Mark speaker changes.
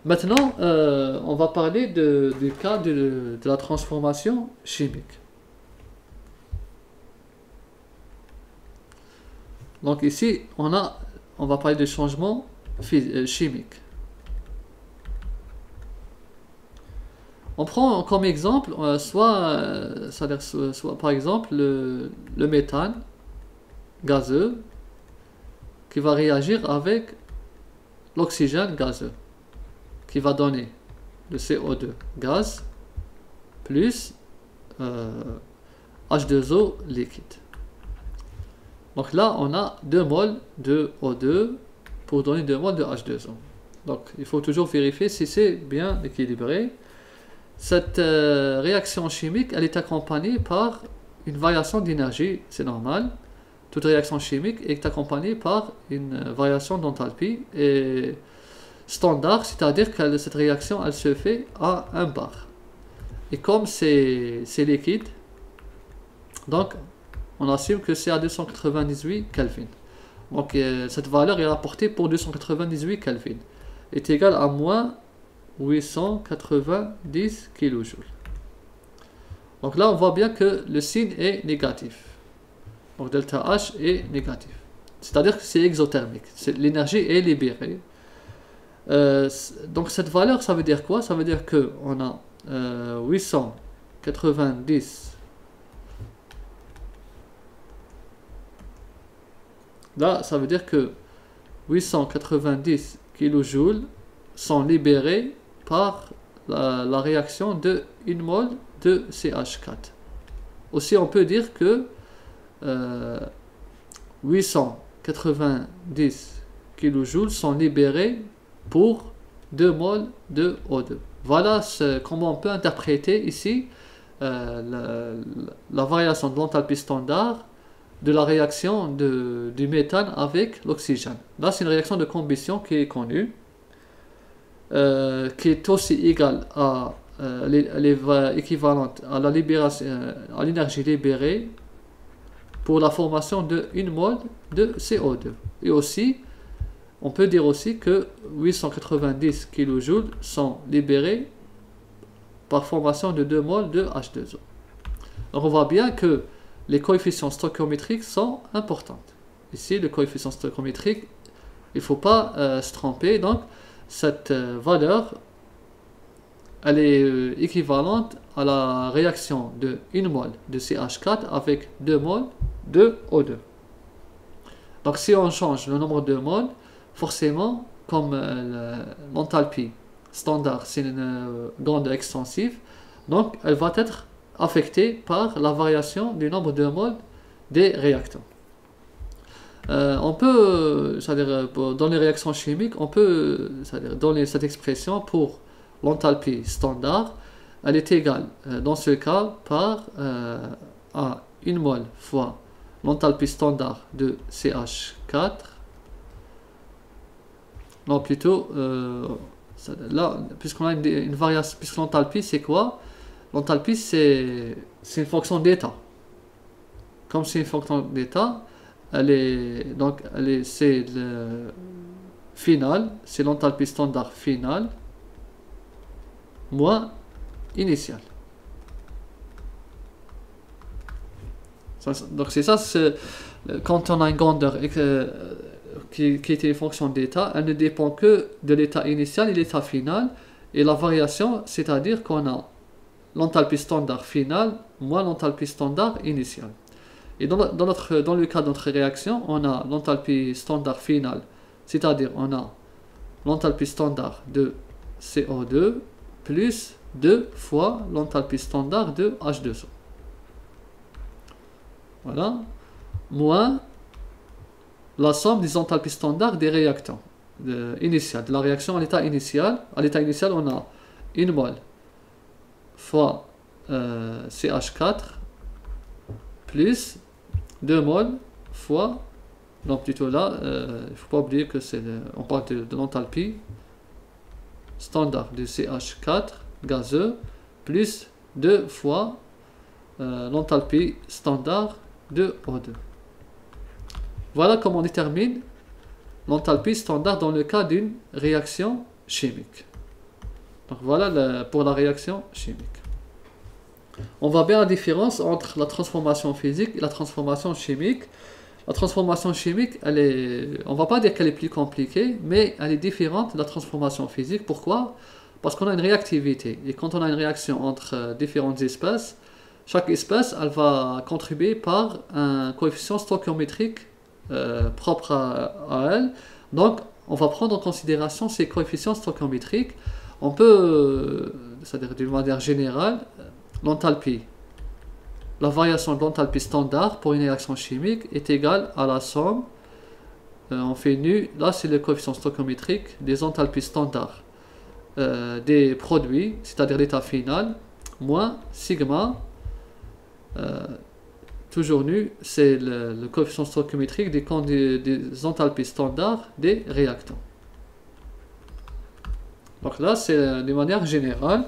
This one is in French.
Speaker 1: Maintenant, on va parler du cas de la transformation chimique. Donc ici, on va parler de changement chimique. On prend comme exemple soit par exemple le méthane gazeux qui va réagir avec l'oxygène gazeux, qui va donner le CO2 gaz plus H2O liquide. Donc là, on a 2 moles de O2 pour donner 2 moles de H2O. Donc il faut toujours vérifier si c'est bien équilibré. Cette réaction chimique, elle est accompagnée par une variation d'énergie, c'est normal. Toute réaction chimique est accompagnée par une variation d'enthalpie et standard, c'est-à-dire que cette réaction, elle se fait à 1 bar. Et comme c'est liquide, donc on assume que c'est à 298 Kelvin. Donc cette valeur est rapportée pour 298 Kelvin est égale à moins 890 kJ. Donc là, on voit bien que le signe est négatif. Donc delta H est négatif. C'est-à-dire que c'est exothermique. L'énergie est libérée. Donc cette valeur, ça veut dire quoi? Ça veut dire qu'on a 890. Là, ça veut dire que 890 kJ sont libérés par la réaction de 1 mol de CH4. Aussi, on peut dire que 890 kJ sont libérés pour 2 moles de O2. Voilà comment on peut interpréter ici la variation de l'enthalpie standard de la réaction du méthane avec l'oxygène. Là, c'est une réaction de combustion qui est connue, qui est aussi égale à équivalente à la libération, à l'énergie libérée pour la formation de 1 mol de CO2. Et aussi, on peut dire aussi que 890 kJ sont libérés par formation de 2 mol de H2O. Donc on voit bien que les coefficients stoichiométriques sont importants. Ici, le coefficient stoichiométrique, il ne faut pas se tromper. Donc, cette valeur, elle est équivalente à la réaction de 1 mol de CH4 avec 2 moles de O2. Donc, si on change le nombre de moles, forcément, comme l'enthalpie standard, c'est une grande extensive, donc elle va être affectée par la variation du nombre de moles des réactants. On peut, c'est-à-dire dans les réactions chimiques, on peut donner cette expression pour l'enthalpie standard. Elle est égale, dans ce cas, par à 1 mol fois l'enthalpie standard de CH4. Non, plutôt, là, puisqu'on a une variation, puisque l'enthalpie, c'est quoi? L'enthalpie, c'est une fonction d'état. Comme c'est une fonction d'état, c'est le final, c'est l'enthalpie standard finale moins initiale. Donc c'est ça, quand on a une grandeur qui était une fonction d'état, elle ne dépend que de l'état initial et l'état final, et la variation, c'est-à-dire qu'on a l'enthalpie standard finale moins l'enthalpie standard initiale. Et dans le cas de notre réaction, on a l'enthalpie standard finale, c'est-à-dire on a l'enthalpie standard de CO2 plus 2 fois l'enthalpie standard de H2O. Voilà. Moins la somme des enthalpies standards des réactants initiales, de la réaction à l'état initial. À l'état initial, on a 1 mol fois CH4 plus 2 moles fois, donc plutôt là, il ne faut pas oublier que on parle de l'enthalpie standard de CH4 gazeux plus 2 fois l'enthalpie standard de O2. Voilà comment on détermine l'enthalpie standard dans le cas d'une réaction chimique. Donc voilà pour la réaction chimique. On voit bien la différence entre la transformation physique et la transformation chimique. La transformation chimique, on ne va pas dire qu'elle est plus compliquée, mais elle est différente de la transformation physique. Pourquoi? Parce qu'on a une réactivité. Et quand on a une réaction entre différentes espèces, chaque espèce, elle va contribuer par un coefficient stoichiométrique propre à elle. Donc, on va prendre en considération ces coefficients stoichiométriques. On peut, c'est-à-dire d'une manière générale, l'enthalpie. La variation de l'enthalpie standard pour une réaction chimique est égale à la somme, on fait nu, là c'est le coefficient stoichiométrique des enthalpies standards des produits, c'est-à-dire l'état final, moins sigma, toujours nu, c'est le coefficient stoichiométrique des enthalpies standards des réactants. Donc là c'est de manière générale.